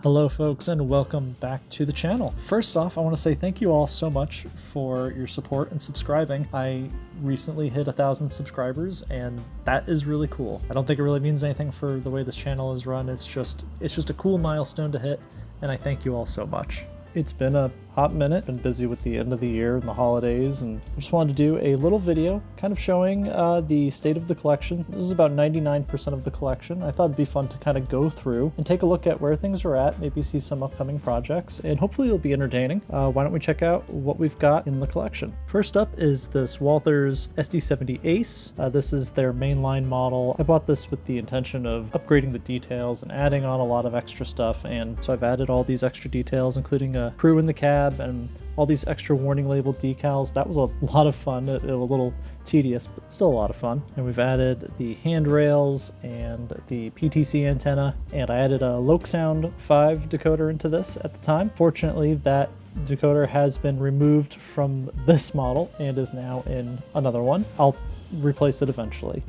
Hello folks and welcome back to the channel. First off, I want to say thank you all so much for your support and subscribing. I recently hit 1,000 subscribers and that is really cool. I don't think it really means anything for the way this channel is run. It's just a cool milestone to hit and I thank you all so much. It's been a hot minute, been busy with the end of the year and the holidays, and I just wanted to do a little video kind of showing the state of the collection. This is about 99% of the collection. I thought it'd be fun to kind of go through and take a look at where things are at, maybe see some upcoming projects, and hopefully it'll be entertaining. Why don't we check out what we've got in the collection? First up is this Walther's SD70 Ace. This is their mainline model. I bought this with the intention of upgrading the details and adding on a lot of extra stuff, and so I've added all these extra details, including a crew in the cab and all these extra warning label decals. That was a lot of fun. It was a little tedious, but still a lot of fun. And we've added the handrails and the PTC antenna, and I added a Locomotive 5 decoder into this at the time. Fortunately, that decoder has been removed from this model and is now in another one. I'll replace it eventually.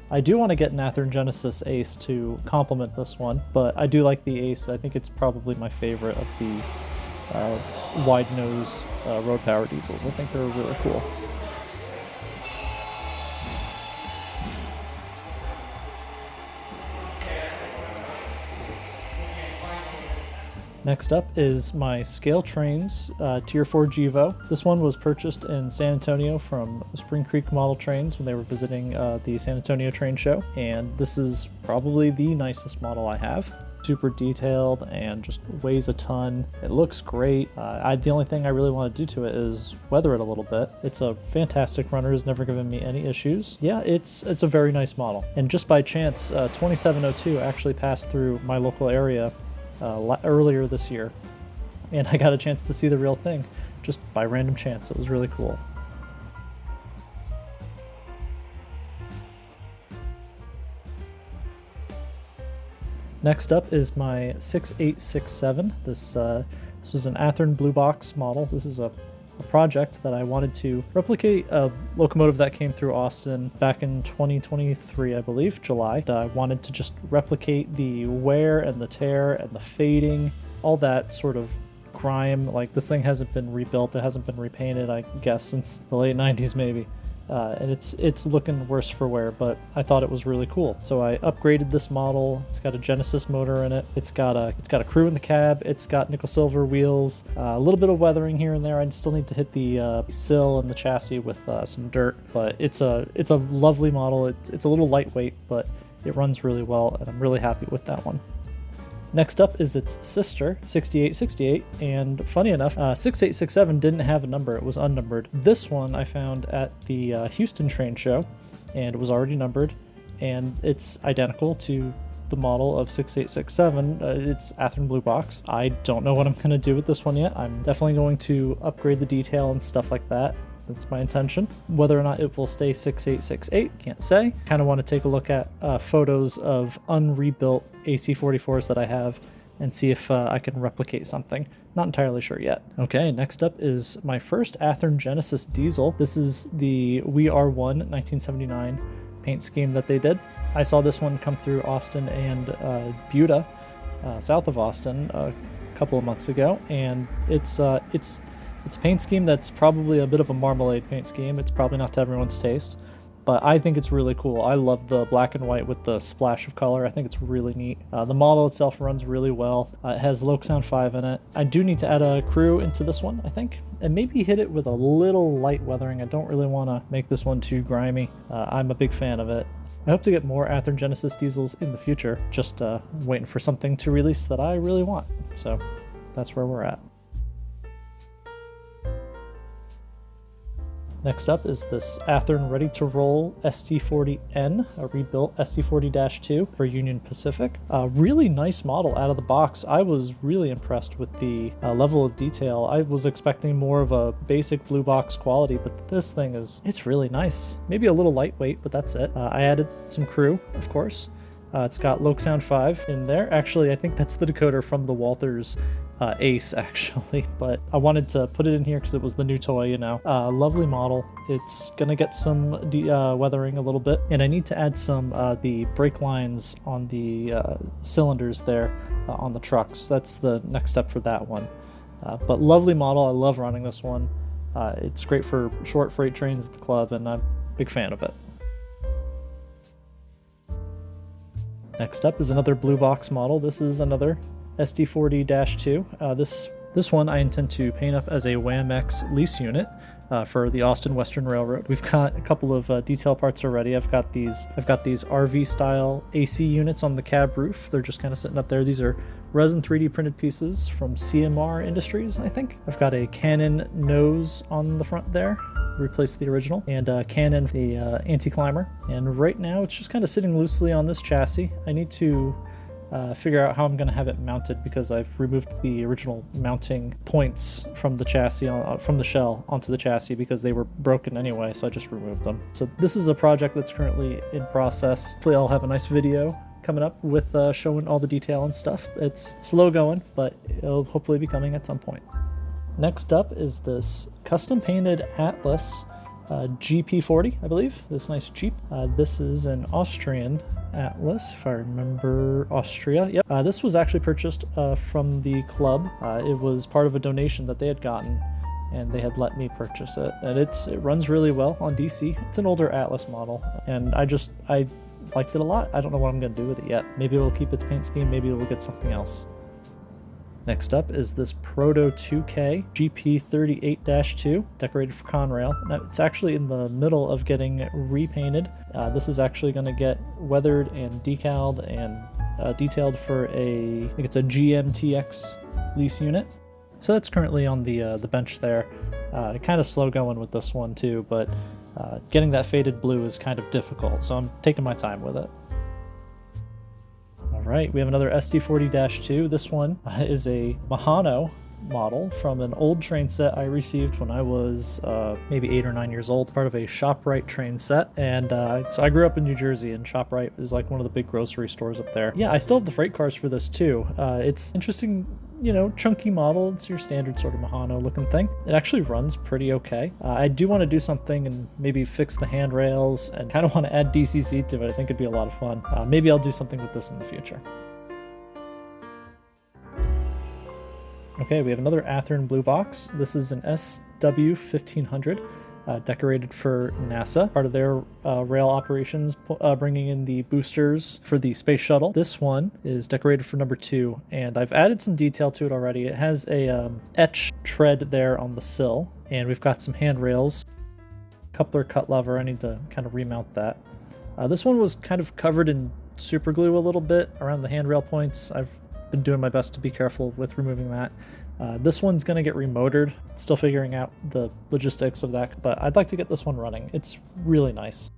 I do want to get an Athearn Genesis Ace to complement this one, but I do like the Ace. I think it's probably my favorite of the wide nose road power diesels. I think they're really cool. Next up is my Scale Trains Tier 4 Gevo. This one was purchased in San Antonio from Spring Creek Model Trains when they were visiting the San Antonio train show, and this is probably the nicest model I have. Super detailed and just weighs a ton. It looks great. The only thing I really want to do to it is weather it a little bit. It's a fantastic runner, has never given me any issues. Yeah, it's a very nice model. And just by chance, 2702 actually passed through my local area earlier this year, and I got a chance to see the real thing just by random chance. It was really cool. Next up is my 6867. This is an Athearn Blue Box model. This is a project that I wanted to replicate a locomotive that came through Austin back in 2023, I believe, July. I wanted to just replicate the wear and the tear and the fading, all that sort of grime. Like, this thing hasn't been rebuilt, it hasn't been repainted, I guess, since the late 90s maybe. And it's looking worse for wear, but I thought it was really cool. So I upgraded this model. It's got a Genesis motor in it. It's got a crew in the cab. It's got nickel silver wheels. A little bit of weathering here and there. I still need to hit the sill and the chassis with some dirt, but it's a lovely model. It's a little lightweight, but it runs really well, and I'm really happy with that one. Next up is its sister, 6868, and funny enough, 6867 didn't have a number, it was unnumbered. This one I found at the Houston train show, and it was already numbered, and it's identical to the model of 6867. It's Athearn Blue Box. I don't know what I'm going to do with this one yet. I'm definitely going to upgrade the detail and stuff like that. That's my intention. Whether or not it will stay 6868, can't say. Kind of want to take a look at photos of unrebuilt AC44s that I have and see if I can replicate something. Not entirely sure yet. Okay, next up is my first Athearn Genesis diesel. This is the We Are One 1979 paint scheme that they did. I saw this one come through Austin and Buda, south of Austin, a couple of months ago, and it's a paint scheme that's probably a bit of a marmalade paint scheme. It's probably not to everyone's taste, but I think it's really cool. I love the black and white with the splash of color. I think it's really neat. The model itself runs really well. It has Locomotive 5 in it. I do need to add a crew into this one, I think, and maybe hit it with a little light weathering. I don't really want to make this one too grimy. I'm a big fan of it. I hope to get more Athearn Genesis diesels in the future. Just waiting for something to release that I really want. So that's where we're at. Next up is this Athearn Ready to Roll ST40N, a rebuilt ST40-2 for Union Pacific. A really nice model out of the box. I was really impressed with the level of detail. I was expecting more of a basic blue box quality, but this thing it's really nice. Maybe a little lightweight, but that's it. I added some crew, of course. It's got Loc Sound 5 in there. Actually, I think that's the decoder from the Walthers Ace, actually, but I wanted to put it in here because it was the new toy, you know. Lovely model. It's gonna get some weathering a little bit, and I need to add some the brake lines on the cylinders there on the trucks. That's the next step for that one. But lovely model. I love running this one. It's great for short freight trains at the club, and I'm a big fan of it. Next up is another blue box model. This is another SD40-2. This one I intend to paint up as a WAM-X lease unit for the Austin Western Railroad. We've got a couple of detail parts already. I've got these RV style AC units on the cab roof. They're just kind of sitting up there. These are resin 3D printed pieces from CMR Industries, I think. I've got a Canon nose on the front there, replace the original, and Canon the anti-climber. And right now it's just kind of sitting loosely on this chassis. I need to figure out how I'm going to have it mounted because I've removed the original mounting points from the chassis, from the shell onto the chassis because they were broken anyway, so I just removed them. So this is a project that's currently in process. Hopefully I'll have a nice video coming up with showing all the detail and stuff. It's slow going, but it'll hopefully be coming at some point. Next up is this custom painted Atlas GP40, I believe. This nice Jeep. This is an Austrian Atlas, if I remember. Austria. Yep. This was actually purchased from the club. It was part of a donation that they had gotten, and they had let me purchase it. And it runs really well on DC. It's an older Atlas model, and I liked it a lot. I don't know what I'm going to do with it yet. Maybe it'll keep its paint scheme, maybe it will get something else. Next up is this Proto 2K GP38-2, decorated for Conrail. Now, it's actually in the middle of getting repainted. This is actually going to get weathered and decaled and detailed for I think it's a GMTX lease unit. So that's currently on the bench there. Kind of slow going with this one too, but getting that faded blue is kind of difficult, so I'm taking my time with it. Alright, we have another SD40-2. This one is a Mahano model from an old train set I received when I was maybe 8 or 9 years old, part of a ShopRite train set. And so I grew up in New Jersey, and ShopRite is like one of the big grocery stores up there. Yeah, I still have the freight cars for this too. It's interesting, you know, chunky model. It's your standard sort of Mahano looking thing. It actually runs pretty okay. I do want to do something and maybe fix the handrails and kind of want to add DCC to it. I think it'd be a lot of fun. Maybe I'll do something with this in the future. Okay, we have another Athearn blue box. This is an SW1500, decorated for NASA, part of their rail operations, bringing in the boosters for the space shuttle. This one is decorated for number 2, and I've added some detail to it already. It has a etch tread there on the sill, and we've got some handrails, coupler cut lever. I need to kind of remount that. This one was kind of covered in super glue a little bit around the handrail points. I've been doing my best to be careful with removing that. This one's going to get remotored. Still figuring out the logistics of that, but I'd like to get this one running. It's really nice.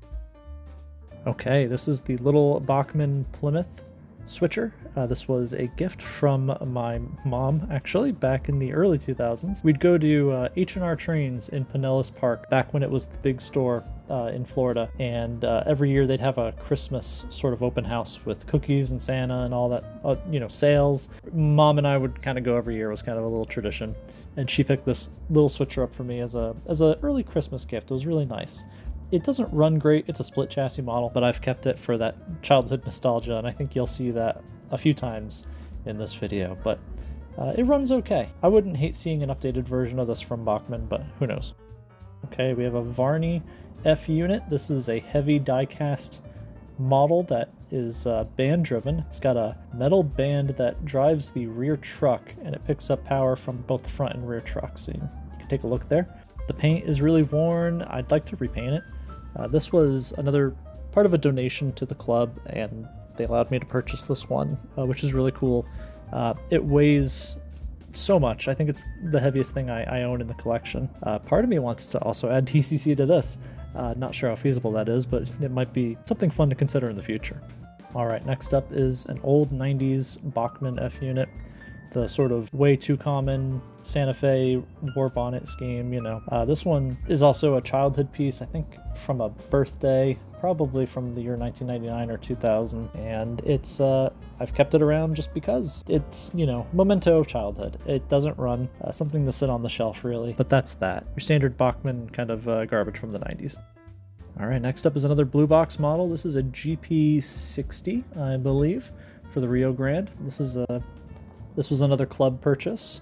Okay, this is the little Bachmann Plymouth switcher. This was a gift from my mom, actually, back in the early 2000s. We'd go to H&R Trains in Pinellas Park back when it was the big store in Florida, and every year they'd have a Christmas sort of open house with cookies and Santa and all that, you know, sales. Mom and I would kind of go every year. It was kind of a little tradition, and she picked this little switcher up for me as a early Christmas gift. It was really nice. It doesn't run great. It's a split chassis model, but I've kept it for that childhood nostalgia, and I think you'll see that a few times in this video, but it runs okay. I wouldn't hate seeing an updated version of this from Bachmann, but who knows. Okay, we have a Varney F unit. This is a heavy die-cast model that is band driven. It's got a metal band that drives the rear truck, and it picks up power from both the front and rear trucks. So you can take a look there. The paint is really worn. I'd like to repaint it. This was another part of a donation to the club, and they allowed me to purchase this one, which is really cool. It weighs so much. I think it's the heaviest thing I own in the collection. Part of me wants to also add TCC to this. Not sure how feasible that is, but it might be something fun to consider in the future. All right, next up is an old 90s Bachmann F unit. the sort of way too common Santa Fe war bonnet scheme, you know. This one is also a childhood piece, I think from a birthday, probably from the year 1999 or 2000, and it's I've kept it around just because it's, you know, memento of childhood. It doesn't run, something to sit on the shelf really, but that's that. Your standard Bachmann kind of garbage from the 90s. All right, next up is another blue box model. This is a GP60, I believe, for the Rio Grande. This was another club purchase,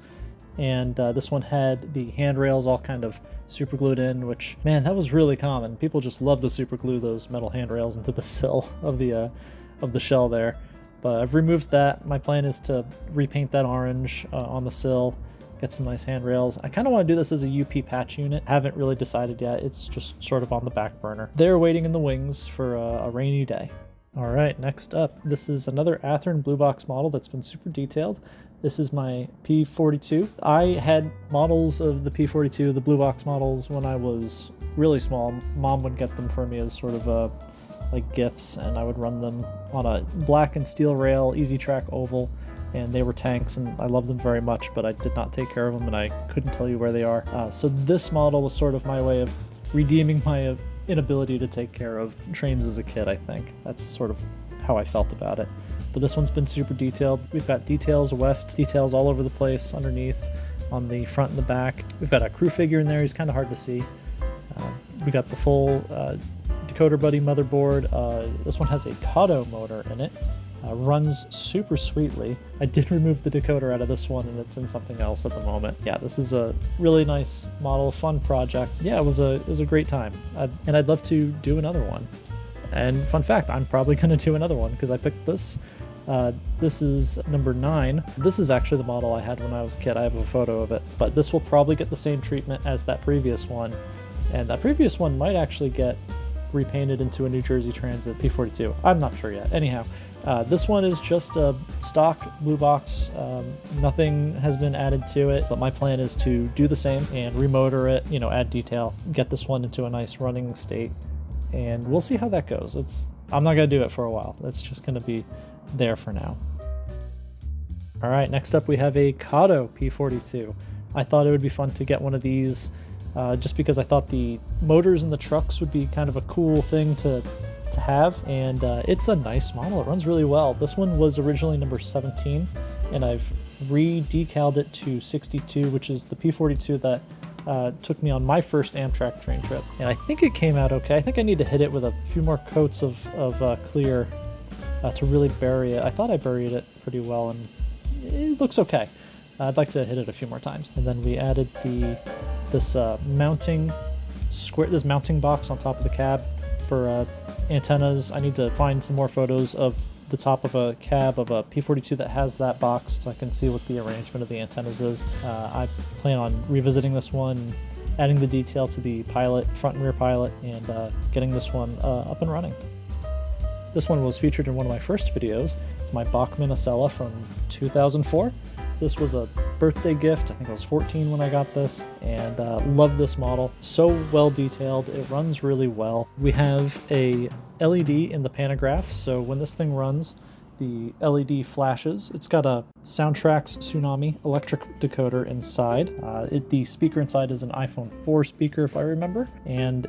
and this one had the handrails all kind of super glued in, which, man, that was really common. People just love to super glue those metal handrails into the sill of the shell there. But I've removed that. My plan is to repaint that orange on the sill, get some nice handrails. I kind of want to do this as a UP patch unit. Haven't really decided yet. It's just sort of on the back burner. They're waiting in the wings for a rainy day. All right, next up, this is another Athearn blue box model that's been super detailed. This is my P42. I had models of the P42, the blue box models, when I was really small. Mom would get them for me as sort of like gifts, and I would run them on a black and steel rail, easy track oval, and they were tanks, and I loved them very much, but I did not take care of them, and I couldn't tell you where they are. So this model was sort of my way of redeeming my inability to take care of trains as a kid, I think. That's sort of how I felt about it. But this one's been super detailed. We've got details west, details all over the place underneath, on the front and the back. We've got a crew figure in there. He's kind of hard to see. We got the full Decoder Buddy motherboard. This one has a Kato motor in it. Runs super sweetly. I did remove the decoder out of this one, and it's in something else at the moment. Yeah, this is a really nice model, fun project. Yeah, it was a great time, and I'd love to do another one. And fun fact, I'm probably going to do another one because I picked this. This is number 9. This is actually the model I had when I was a kid. I have a photo of it, but this will probably get the same treatment as that previous one, and that previous one might actually get repainted into a New Jersey Transit P42. I'm not sure yet. Anyhow, this one is just a stock blue box. Nothing has been added to it, but my plan is to do the same and remotor it, you know, add detail, get this one into a nice running state, and we'll see how that goes. I'm not going to do it for a while. It's just going to be there for now. All right, next up we have a Kato P42. I thought it would be fun to get one of these just because I thought the motors in the trucks would be kind of a cool thing to have, and it's a nice model. It runs really well. This one was originally number 17, and I've re-decaled it to 62, which is the P42 that took me on my first Amtrak train trip, and I think it came out okay. I think I need to hit it with a few more coats of clear to really bury it. I thought I buried it pretty well, and it looks okay. I'd like to hit it a few more times. And then we added this mounting box on top of the cab for antennas. I need to find some more photos of the top of a cab of a P42 that has that box so I can see what the arrangement of the antennas is. I plan on revisiting this one, adding the detail to the pilot, front and rear pilot, and getting this one up and running. This one was featured in one of my first videos. It's my Bachmann Acela from 2004. This was a birthday gift. I think I was 14 when I got this, and love this model. So well detailed. It runs really well. We have a LED in the pantograph, so when this thing runs, the LED flashes. It's got a Soundtrax Tsunami electric decoder inside. The speaker inside is an iPhone 4 speaker, if I remember, and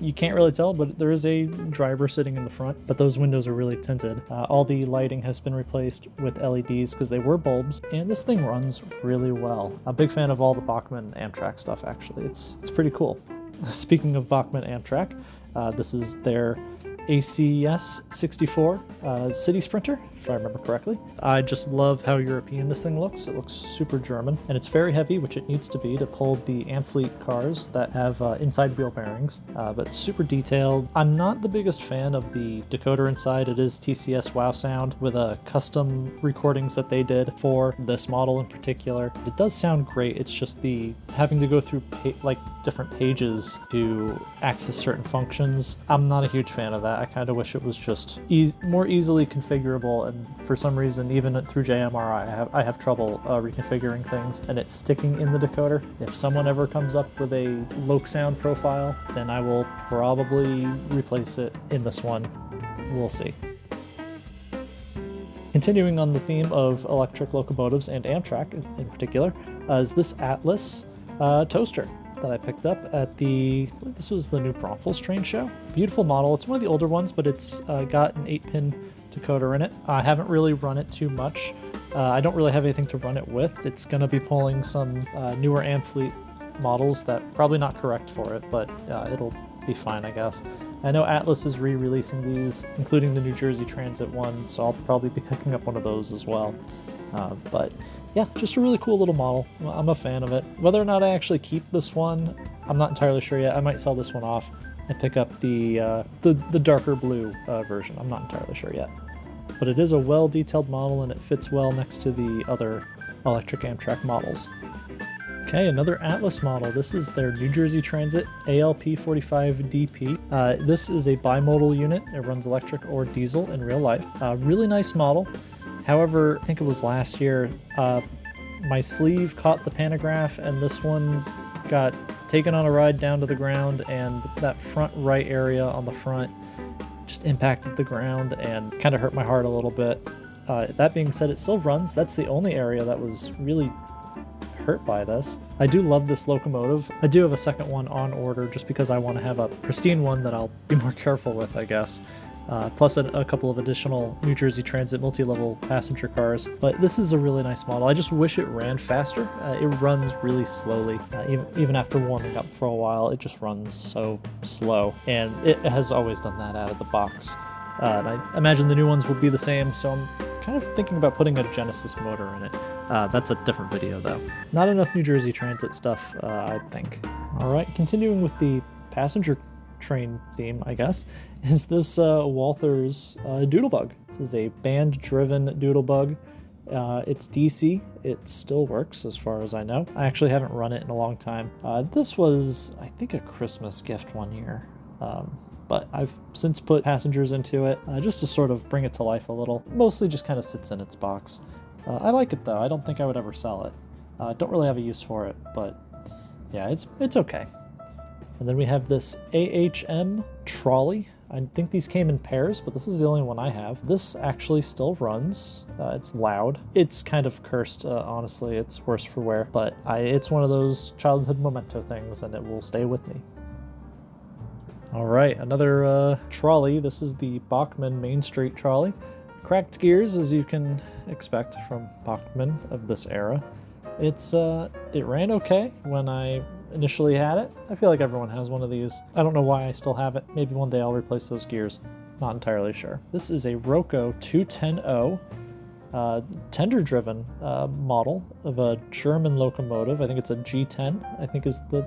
you can't really tell, but there is a driver sitting in the front, but those windows are really tinted. All the lighting has been replaced with LEDs because they were bulbs, and this thing runs really well. I'm a big fan of all the Bachmann Amtrak stuff, actually. It's pretty cool. Speaking of Bachmann Amtrak, this is their ACS 64 City Sprinter, if I remember correctly. I just love how European this thing looks. It looks super German, and it's very heavy, which it needs to be to pull the Amfleet cars that have inside wheel bearings, but super detailed. I'm not the biggest fan of the decoder inside. It is TCS Wow Sound with custom recordings that they did for this model in particular. It does sound great. It's just the having to go through different pages to access certain functions. I'm not a huge fan of that. I kind of wish it was just more easily configurable, and for some reason, even through JMR, I have trouble reconfiguring things and it's sticking in the decoder. If someone ever comes up with a Loc Sound profile, then I will probably replace it in this one. We'll see. Continuing on the theme of electric locomotives and Amtrak in particular, is this Atlas toaster that I picked up at I believe this was the New Braunfels train show. Beautiful model. It's one of the older ones, but it's got an 8-pin decoder in it. I haven't really run it too much. I don't really have anything to run it with. It's going to be pulling some newer Amfleet models that probably not correct for it, but it'll be fine, I guess. I know Atlas is re-releasing these, including the New Jersey Transit one, so I'll probably be picking up one of those as well. But yeah, just a really cool little model. I'm a fan of it. Whether or not I actually keep this one, I'm not entirely sure yet. I might sell this one off and pick up the darker blue version. I'm not entirely sure yet. But it is a well-detailed model and it fits well next to the other electric Amtrak models. Okay, another Atlas model. This is their New Jersey Transit ALP45DP. This is a bimodal unit. It runs electric or diesel in real life. Really nice model. However, I think it was last year, my sleeve caught the pantograph and this one got taken on a ride down to the ground, and that front right area on the front just impacted the ground and kind of hurt my heart a little bit. That being said, it still runs. That's the only area that was really hurt by this. I do love this locomotive. I do have a second one on order just because I want to have a pristine one that I'll be more careful with, I guess. Plus a couple of additional New Jersey Transit multi-level passenger cars. But this is a really nice model. I just wish it ran faster. It runs really slowly. Even after warming up for a while, it just runs so slow. And it has always done that out of the box. And I imagine the new ones will be the same, so I'm kind of thinking about putting a Genesis motor in it. That's a different video though. Not enough New Jersey Transit stuff, I think. Alright, continuing with the passenger train theme, I guess, is this Walther's Doodlebug. This is a band-driven Doodlebug. It's DC. It still works as far as I know. I actually haven't run it in a long time. This was, I think, a Christmas gift one year. But I've since put passengers into it just to sort of bring it to life a little. Mostly just kind of sits in its box. I like it though. I don't think I would ever sell it. Don't really have a use for it, but yeah, it's okay. And then we have this AHM trolley. I think these came in pairs, but this is the only one I have. This actually still runs. It's loud. It's kind of cursed, honestly. It's worse for wear, but it's one of those childhood memento things, and it will stay with me. All right, another trolley. This is the Bachmann Main Street trolley. Cracked gears, as you can expect from Bachmann of this era. It ran okay when I initially had it. I feel like everyone has one of these. I don't know why I still have it. Maybe one day I'll replace those gears. Not entirely sure. This is a Roco 210O tender-driven model of a German locomotive. I think it's a G10, I think is the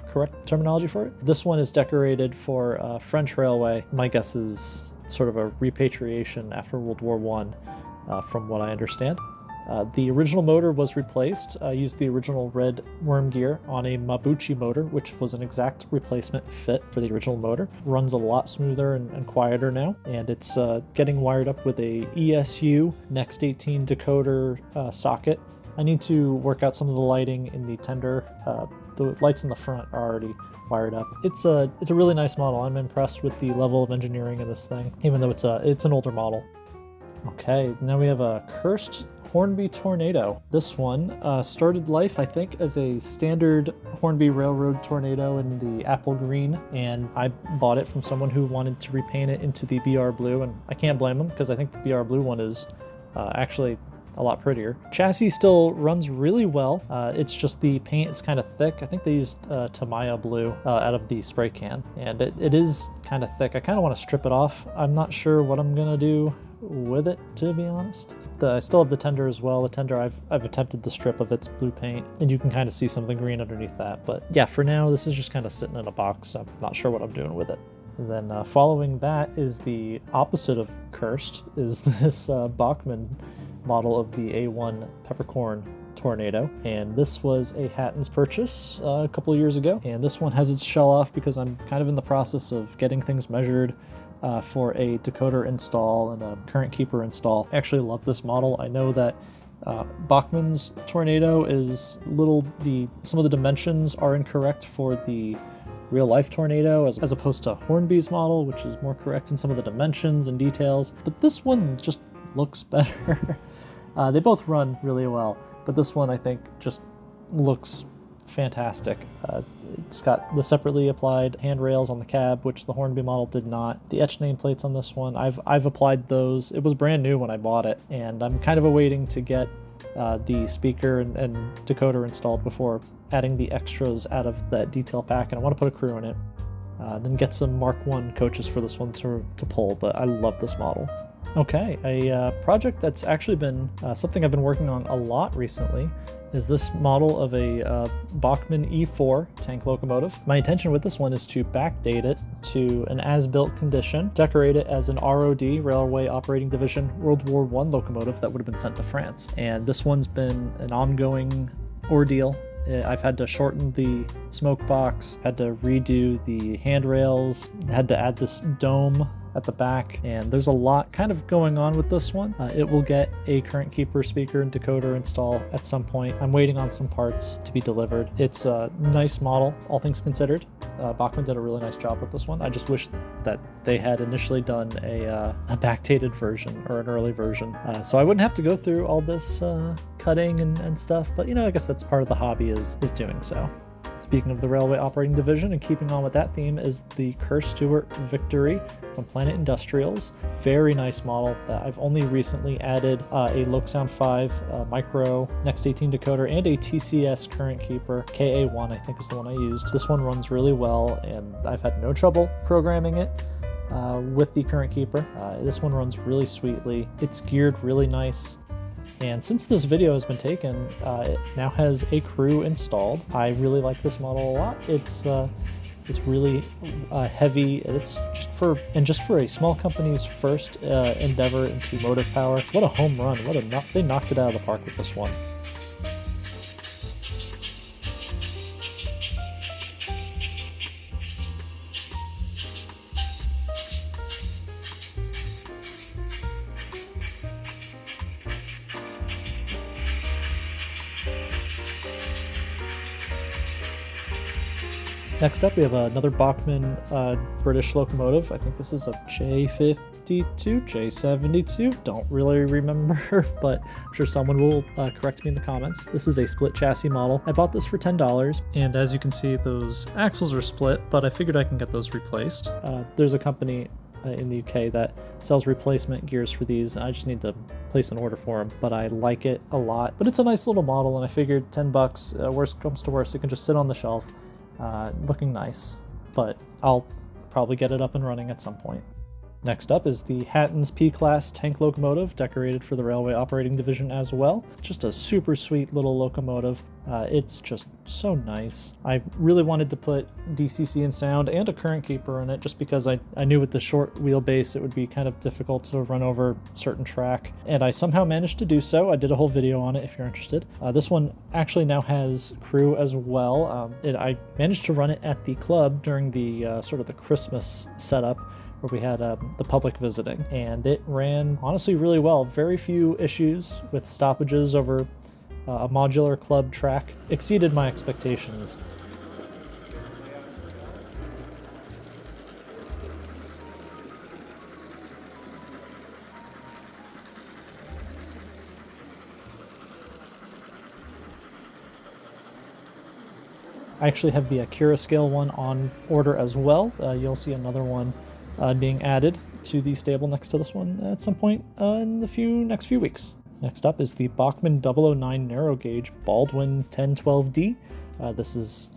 correct terminology for it. This one is decorated for French Railway. My guess is sort of a repatriation after World War I, from what I understand. The original motor was replaced. I used the original red worm gear on a Mabuchi motor, which was an exact replacement fit for the original motor. Runs a lot smoother and quieter now, and it's getting wired up with a ESU Next 18 decoder socket. I need to work out some of the lighting in the tender. The lights in the front are already wired up. It's a really nice model. I'm impressed with the level of engineering in this thing, even though it's an older model. Okay, now we have a cursed Hornby Tornado. This one started life, I think, as a standard Hornby Railroad Tornado in the apple green, and I bought it from someone who wanted to repaint it into the BR blue, and I can't blame them because I think the BR blue one is actually a lot prettier. Chassis still runs really well. It's just the paint is kind of thick. I think they used Tamiya blue out of the spray can, and it is kind of thick. I kind of want to strip it off. I'm not sure what I'm gonna do with it, to be honest. I still have the tender as well. The tender I've attempted to strip of its blue paint, and you can kind of see something green underneath that. But yeah, for now, this is just kind of sitting in a box. I'm not sure what I'm doing with it. And then following that is the opposite of cursed, is this Bachmann model of the A1 Peppercorn Tornado, and this was a Hatton's purchase a couple of years ago, and this one has its shell off because I'm kind of in the process of getting things measured for a decoder install and a current keeper install. I actually love this model. I know that Bachmann's Tornado is some of the dimensions are incorrect for the real life Tornado as opposed to Hornby's model, which is more correct in some of the dimensions and details, but this one just looks better. They both run really well, but this one I think just looks fantastic. It's got the separately applied handrails on the cab, which the Hornby model did not. The etched nameplates on this one, I've applied those. It was brand new when I bought it, and I'm kind of awaiting to get the speaker and decoder installed before adding the extras out of that detail pack, and I want to put a crew in it. Then get some Mark I coaches for this one to pull, but I love this model. Okay, a project that's actually been something I've been working on a lot recently is this model of a Bachmann E4 tank locomotive. My intention with this one is to backdate it to an as-built condition, decorate it as an ROD, Railway Operating Division, World War I locomotive that would have been sent to France. And this one's been an ongoing ordeal. I've had to shorten the smoke box, had to redo the handrails, had to add this dome at the back, and there's a lot kind of going on with this one. It will get a current keeper speaker and decoder install at some point. I'm waiting on some parts to be delivered. It's a nice model, all things considered. Bachmann did a really nice job with this one. I just wish that they had initially done a backdated version or an early version, so I wouldn't have to go through all this cutting and stuff, but I guess that's part of the hobby is doing so. Speaking of the Railway Operating Division and keeping on with that theme is the Kerr Stewart Victory from Planet Industrials. Very nice model that I've only recently added a Locosound 5 micro Next 18 decoder and a TCS current keeper. KA1 I think is the one I used. This one runs really well and I've had no trouble programming it with the current keeper. This one runs really sweetly. It's geared really nice. And since this video has been taken, it now has a crew installed. I really like this model a lot. It's really heavy. It's just for a small company's first endeavor into motive power. What a home run! They knocked it out of the park with this one. Next up, we have another Bachmann British locomotive. I think this is a J52, J72. Don't really remember, but I'm sure someone will correct me in the comments. This is a split chassis model. I bought this for $10, and as you can see, those axles are split, but I figured I can get those replaced. There's a company in the UK that sells replacement gears for these. I just need to place an order for them, but I like it a lot. But it's a nice little model, and I figured $10, worst comes to worst, it can just sit on the shelf. Looking nice, but I'll probably get it up and running at some point. Next up is the Hatton's P-Class tank locomotive, decorated for the Railway Operating Division as well. Just a super sweet little locomotive. It's just so nice. I really wanted to put DCC and sound and a current keeper in it just because I knew with the short wheelbase it would be kind of difficult to run over certain track, and I somehow managed to do so. I did a whole video on it if you're interested. This one actually now has crew as well. I managed to run it at the club during the sort of the Christmas setup, where we had the public visiting, and it ran honestly really well. Very few issues with stoppages over a modular club track. Exceeded my expectations. I actually have the Acura scale one on order as well. You'll see another one being added to the stable next to this one at some point in the next few weeks. Next up is the Bachmann 009 narrow gauge Baldwin 1012D. This is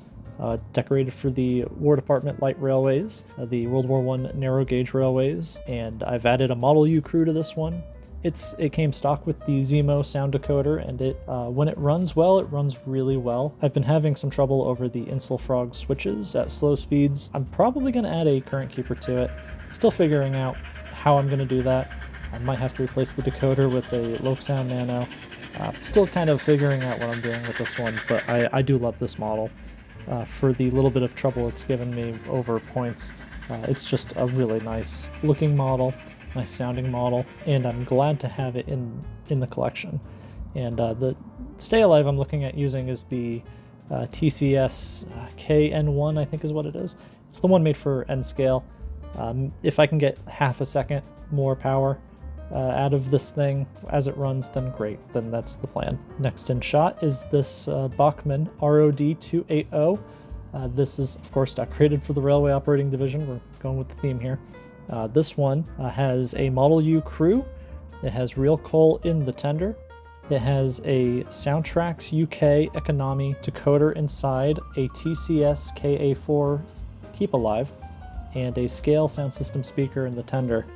decorated for the War Department light railways, the World War I narrow gauge railways, and I've added a Model U crew to this one. It came stock with the Zemo sound decoder, and when it runs well, it runs really well. I've been having some trouble over the Insulfrog switches at slow speeds. I'm probably going to add a current keeper to it. Still figuring out how I'm going to do that. I might have to replace the decoder with a Locosound Nano. Still kind of figuring out what I'm doing with this one, but I do love this model. For the little bit of trouble it's given me over points, it's just a really nice looking model. Nice sounding model, and I'm glad to have it in the collection. And the Stay Alive I'm looking at using is the TCS KN1, I think is what it is. It's the one made for N scale. If I can get half a second more power out of this thing as it runs, then great, then that's the plan. Next in shot is this Bachmann ROD280. This is, of course, created for the Railway Operating Division. We're going with the theme here. This one has a Model U crew. It has real coal in the tender. It has a Soundtracks UK economy decoder inside, a TCS KA4 Keep Alive, and a scale sound system speaker in the tender.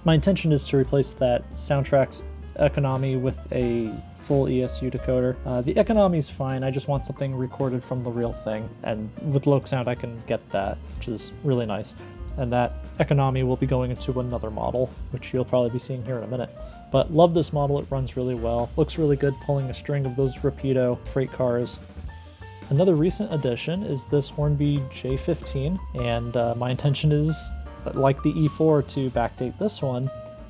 My intention is to replace that Soundtracks economy with a full ESU decoder. The economy is fine, I just want something recorded from the real thing, and with Loc Sound I can get that, which is really nice. And that economy will be going into another model, which you'll probably be seeing here in a minute. But love this model, it runs really well, looks really good pulling a string of those Rapido freight cars. Another recent addition is this Hornby J15, and my intention is, like the E4, to backdate this one,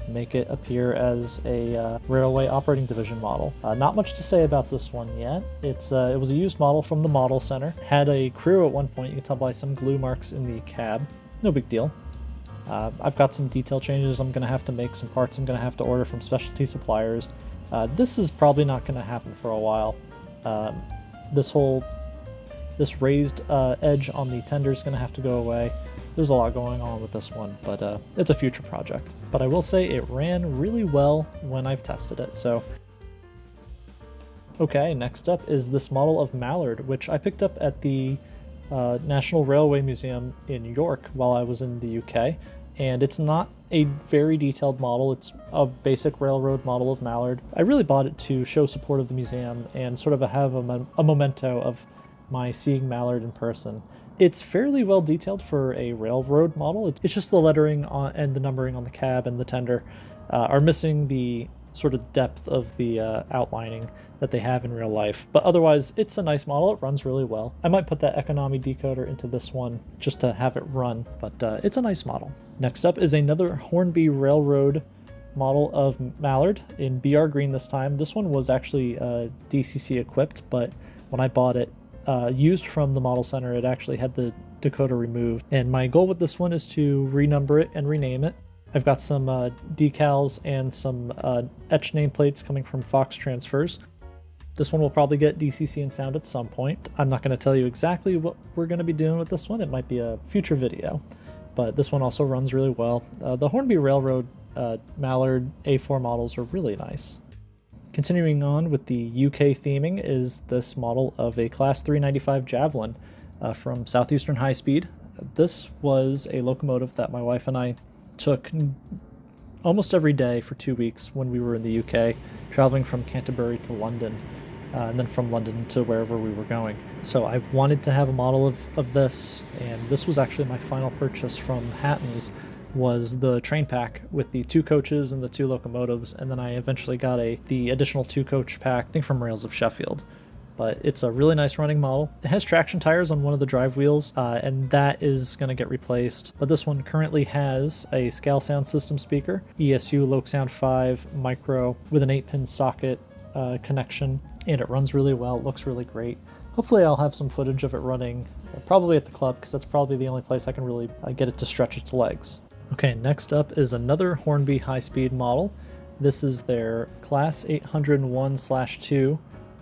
make it appear as a Railway Operating Division model. Not much to say about this one yet. It was a used model from the Model Center. Had a crew at one point, you can tell by some glue marks in the cab. No big deal. I've got some detail changes I'm going to have to make, some parts I'm going to have to order from specialty suppliers. This is probably not going to happen for a while. This raised edge on the tender is going to have to go away. There's a lot going on with this one, but it's a future project. But I will say it ran really well when I've tested it, so. Okay, next up is this model of Mallard, which I picked up at the National Railway Museum in York while I was in the UK, and it's not a very detailed model. It's a basic railroad model of Mallard. I really bought it to show support of the museum and sort of have a memento of my seeing Mallard in person. It's fairly well detailed for a railroad model. It's just the lettering on, and the numbering on the cab and the tender are missing the sort of depth of the outlining that they have in real life. But otherwise, it's a nice model. It runs really well. I might put that economy decoder into this one just to have it run, but it's a nice model. Next up is another Hornby Railroad model of Mallard in BR green this time. This one was actually DCC equipped, but when I bought it used from the Model Center, it actually had the decoder removed. And my goal with this one is to renumber it and rename it. I've got some decals and some etched nameplates coming from Fox Transfers. This one will probably get DCC and sound at some point. I'm not going to tell you exactly what we're going to be doing with this one. It might be a future video, but this one also runs really well. The Hornby Railroad Mallard A4 models are really nice. Continuing on with the UK theming is this model of a Class 395 Javelin from Southeastern High Speed. This was a locomotive that my wife and I took almost every day for 2 weeks when we were in the UK, traveling from Canterbury to London, and then from London to wherever we were going. So I wanted to have a model of this, and this was actually my final purchase from Hatton's, was the train pack with the 2 coaches and the 2 locomotives, and then I eventually got the additional 2 coach pack, I think from Rails of Sheffield. But it's a really nice running model. It has traction tires on one of the drive wheels, and that is going to get replaced. But this one currently has a scale sound system speaker, ESU Loc Sound 5 micro with an 8-pin socket connection, and it runs really well. It looks really great. Hopefully I'll have some footage of it running, probably at the club, because that's probably the only place I can really get it to stretch its legs. Okay, next up is another Hornby high-speed model. This is their Class 801/2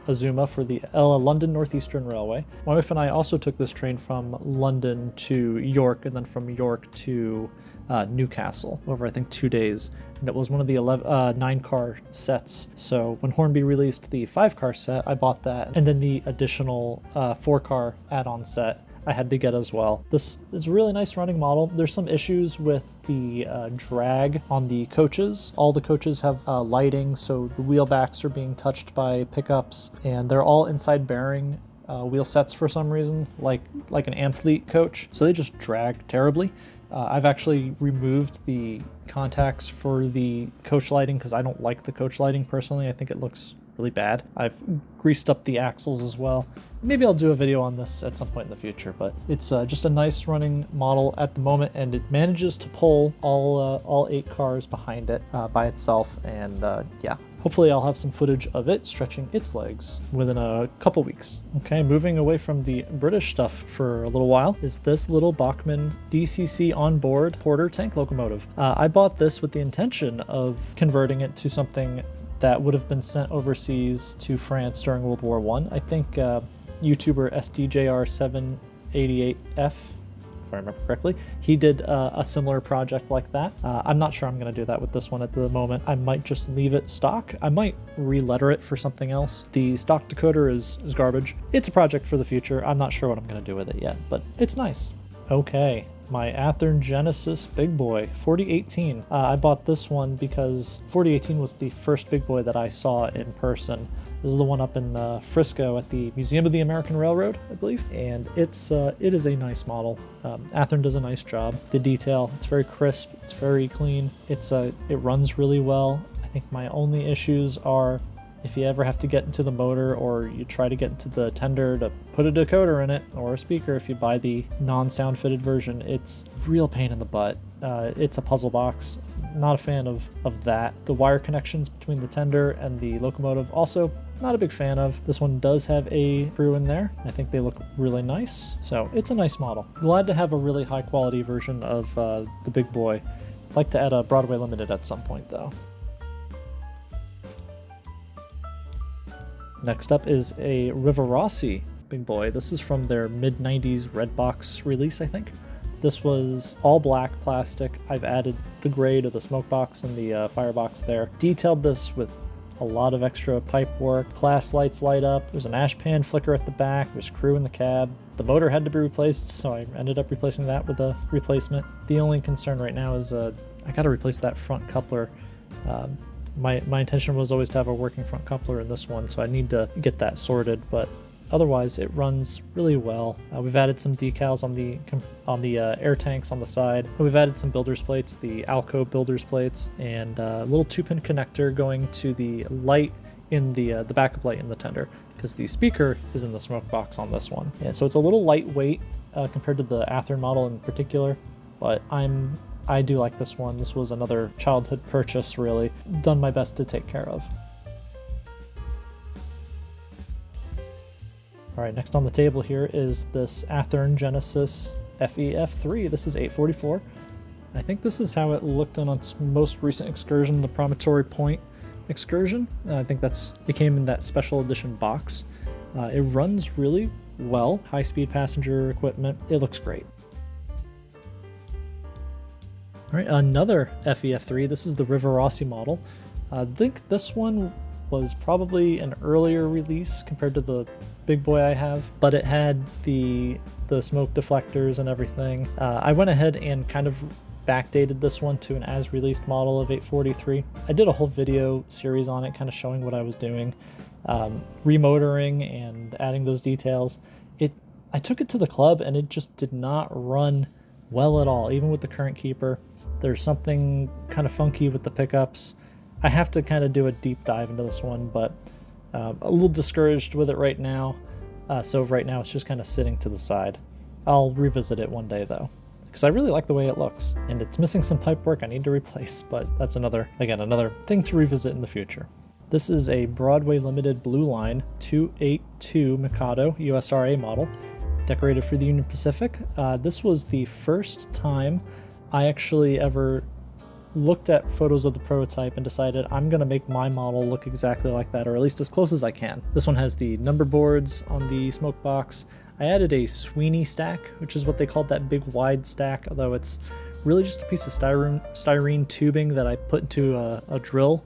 Azuma for the London Northeastern Railway. My wife and I also took this train from London to York, and then from York to Newcastle over, I think, 2 days. And it was one of the 9-car sets. So when Hornby released the 5-car set, I bought that. And then the additional 4-car add-on set I had to get as well. This is a really nice running model. There's some issues with the drag on the coaches. All the coaches have lighting, so the wheel backs are being touched by pickups, and they're all inside bearing wheel sets for some reason, like an Amfleet coach, so they just drag terribly. I've actually removed the contacts for the coach lighting because I don't like the coach lighting personally. I think it looks really bad. I've greased up the axles as well. Maybe I'll do a video on this at some point in the future, but it's just a nice running model at the moment, and it manages to pull all 8 cars behind it by itself, and yeah, Hopefully I'll have some footage of it stretching its legs within a couple weeks. Okay, moving away from the British stuff for a little while is this little Bachmann DCC onboard porter tank locomotive. I bought this with the intention of converting it to something that would have been sent overseas to France during World War I. I think YouTuber SDJR788F, if I remember correctly, he did a similar project like that. I'm not sure I'm going to do that with this one at the moment. I might just leave it stock. I might re-letter it for something else. The stock decoder is garbage. It's a project for the future. I'm not sure what I'm going to do with it yet, but it's nice. Okay, my Athearn Genesis Big Boy 4018. I bought this one because 4018 was the first Big Boy that I saw in person. This is the one up in Frisco at the Museum of the American Railroad, I believe, and it is a nice model. Athearn does a nice job. The detail, it's very crisp, it's very clean. It runs really well. I think my only issues are if you ever have to get into the motor or you try to get into the tender to put a decoder in it or a speaker. If you buy the non-sound fitted version, it's a real pain in the butt. It's a puzzle box. Not a fan of that. The wire connections between the tender and the locomotive, also not a big fan of. This one does have a screw in there. I think they look really nice. So it's a nice model. Glad to have a really high quality version of the Big Boy. I'd like to add a Broadway Limited at some point though. Next up is a Rivarossi Big Boy. This is from their mid-90s Redbox release, I think. This was all black plastic. I've added the gray to the smoke box and the firebox there. Detailed this with a lot of extra pipe work. Class lights light up. There's an ash pan flicker at the back. There's crew in the cab. The motor had to be replaced, so I ended up replacing that with a replacement. The only concern right now is I gotta replace that front coupler. My intention was always to have a working front coupler in this one, so I need to get that sorted, but otherwise it runs really well. We've added some decals on the air tanks on the side. We've added some builder's plates, the Alco builder's plates, and a little 2-pin connector going to the light in the backup light in the tender, because the speaker is in the smoke box on this one. And so it's a little lightweight compared to the Athearn model in particular, but I do like this one. This was another childhood purchase, really. Done my best to take care of. All right, next on the table here is this Athearn Genesis FEF3. This is 844. I think this is how it looked on its most recent excursion, the Promontory Point excursion. I think it came in that special edition box. It runs really well. High-speed passenger equipment. It looks great. All right, another FEF3. This is the Rivarossi model. I think this one was probably an earlier release compared to the Big Boy I have, but it had the smoke deflectors and everything. I went ahead and kind of backdated this one to an as-released model of 843. I did a whole video series on it, kind of showing what I was doing, remotoring and adding those details. I took it to the club and it just did not run well at all, even with the current keeper. There's something kind of funky with the pickups. I have to kind of do a deep dive into this one, but a little discouraged with it right now. So right now it's just kind of sitting to the side. I'll revisit it one day though, because I really like the way it looks, and it's missing some pipe work I need to replace, but that's another thing to revisit in the future. This is a Broadway Limited Blue Line 282 Mikado USRA model, decorated for the Union Pacific. This was the first time I actually ever looked at photos of the prototype and decided I'm going to make my model look exactly like that, or at least as close as I can. This one has the number boards on the smoke box. I added a Sweeney stack, which is what they called that big wide stack, although it's really just a piece of styrene tubing that I put into a drill,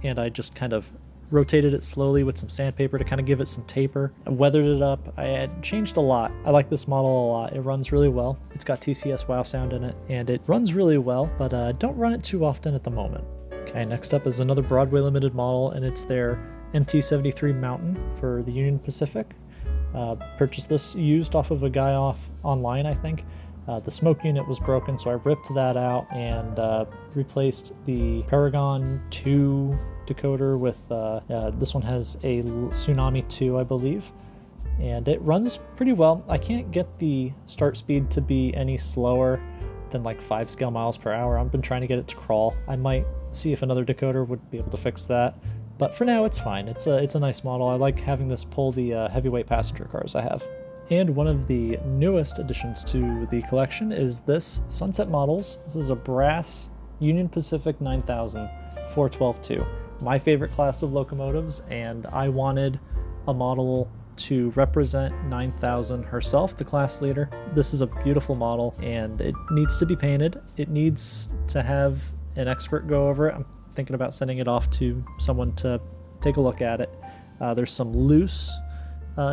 and I just kind of rotated it slowly with some sandpaper to kind of give it some taper. I weathered it up. I had changed a lot. I like this model a lot. It runs really well. It's got TCS wow sound in it, and it runs really well, but don't run it too often at the moment. Okay, next up is another Broadway Limited model, and it's their MT-73 Mountain for the Union Pacific. Purchased this used off of a guy online, I think. The smoke unit was broken, so I ripped that out and replaced the Paragon 2 decoder with this one has a Tsunami 2, I believe, and it runs pretty well. I can't get the start speed to be any slower than like 5 scale miles per hour. I've been trying to get it to crawl. I might see if another decoder would be able to fix that. But for now, it's fine. It's a nice model. I like having this pull the heavyweight passenger cars I have. And one of the newest additions to the collection is this Sunset Models. This is a brass Union Pacific 9000 412-2. My favorite class of locomotives, and I wanted a model to represent 9000 herself, the class leader. This is a beautiful model, and it needs to be painted. It needs to have an expert go over it. I'm thinking about sending it off to someone to take a look at it. There's some loose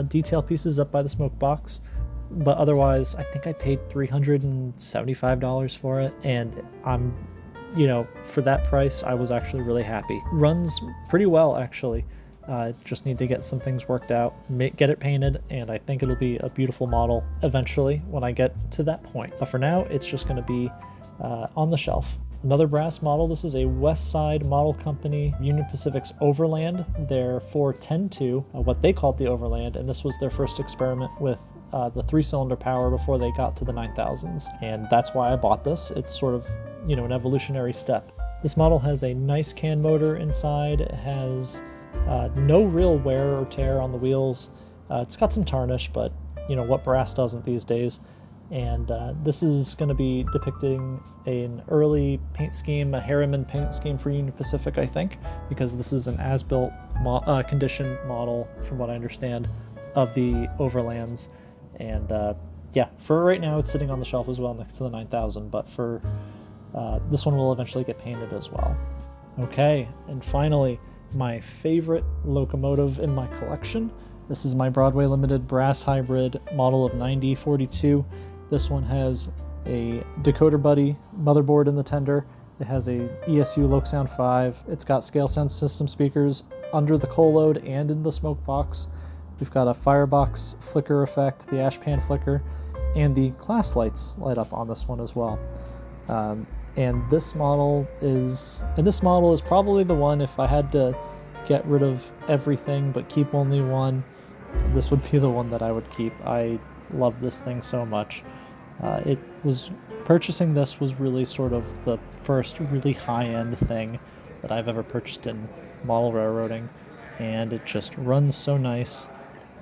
detail pieces up by the smoke box, but otherwise I think I paid $375 for it, and I'm, for that price I was actually really happy. Runs pretty well, actually. Just need to get some things worked out, get it painted, and I think it'll be a beautiful model eventually when I get to that point. But for now, it's just going to be on the shelf. Another brass model. This is a West Side Model Company Union Pacific's Overland, their 410-2, what they called the Overland, and this was their first experiment with the 3-cylinder power before they got to the 9000s, and that's why I bought this. It's sort of, an evolutionary step. This model has a nice can motor inside. It has no real wear or tear on the wheels. It's got some tarnish, but what brass doesn't these days. And this is going to be depicting an early paint scheme, a Harriman paint scheme for Union Pacific, I think, because this is an as-built condition model, from what I understand, of the Overlands. And yeah, for right now, it's sitting on the shelf as well next to the 9000, but for this one will eventually get painted as well. Okay, and finally, my favorite locomotive in my collection. This is my Broadway Limited brass hybrid model of 9042. This one has a decoder buddy motherboard in the tender. It has a ESU Loc-Sound 5. It's got scale sound system speakers under the coal load and in the smoke box. We've got a firebox flicker effect, the ash pan flicker, and the class lights light up on this one as well. And this model is probably the one, if I had to get rid of everything but keep only one, this would be the one that I would keep. I love this thing so much. Purchasing this was really sort of the first really high-end thing that I've ever purchased in model railroading, and it just runs so nice.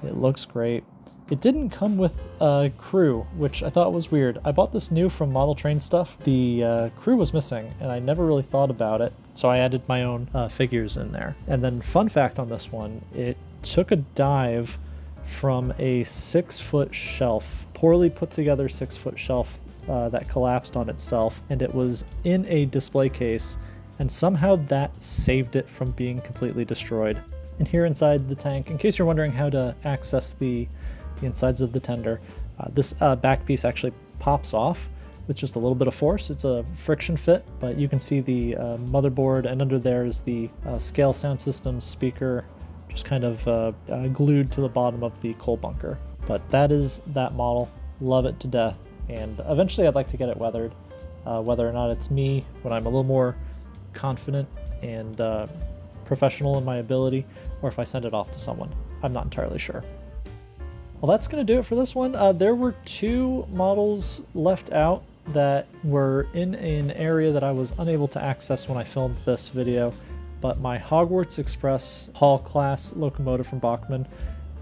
It looks great. It didn't come with a crew, which I thought was weird. I bought this new from Model Train Stuff. The crew was missing, and I never really thought about it, so I added my own figures in there. And then fun fact on this one, it took a dive from a 6-foot shelf, poorly put together 6-foot shelf that collapsed on itself, and it was in a display case, and somehow that saved it from being completely destroyed. And here inside the tank, in case you're wondering how to access the insides of the tender, this back piece actually pops off with just a little bit of force. It's a friction fit, but you can see the motherboard, and under there is the scale sound system speaker, just kind of glued to the bottom of the coal bunker. But that is that model. Love it to death, and eventually I'd like to get it weathered, whether or not it's me when I'm a little more confident and professional in my ability, or if I send it off to someone. I'm not entirely sure. Well, that's going to do it for this one. There were 2 models left out that were in an area that I was unable to access when I filmed this video, but my Hogwarts Express Hall class locomotive from Bachmann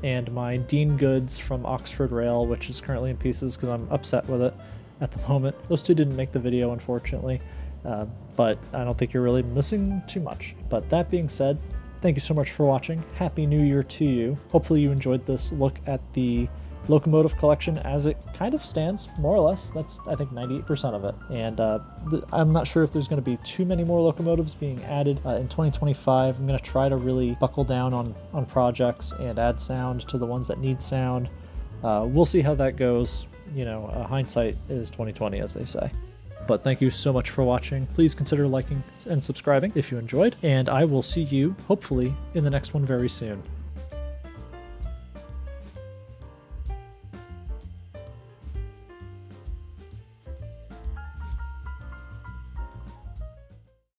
and my Dean Goods from Oxford Rail, which is currently in pieces because I'm upset with it at the moment. Those 2 didn't make the video, unfortunately, but I don't think you're really missing too much. But that being said, thank you so much for watching. Happy New Year to you. Hopefully you enjoyed this look at the locomotive collection as it kind of stands, more or less. That's, I think, 98% of it. And I'm not sure if there's going to be too many more locomotives being added in 2025. I'm going to try to really buckle down on projects and add sound to the ones that need sound. We'll see how that goes. Hindsight is 2020, as they say. But thank you so much for watching. Please consider liking and subscribing if you enjoyed, and I will see you, hopefully, in the next one very soon.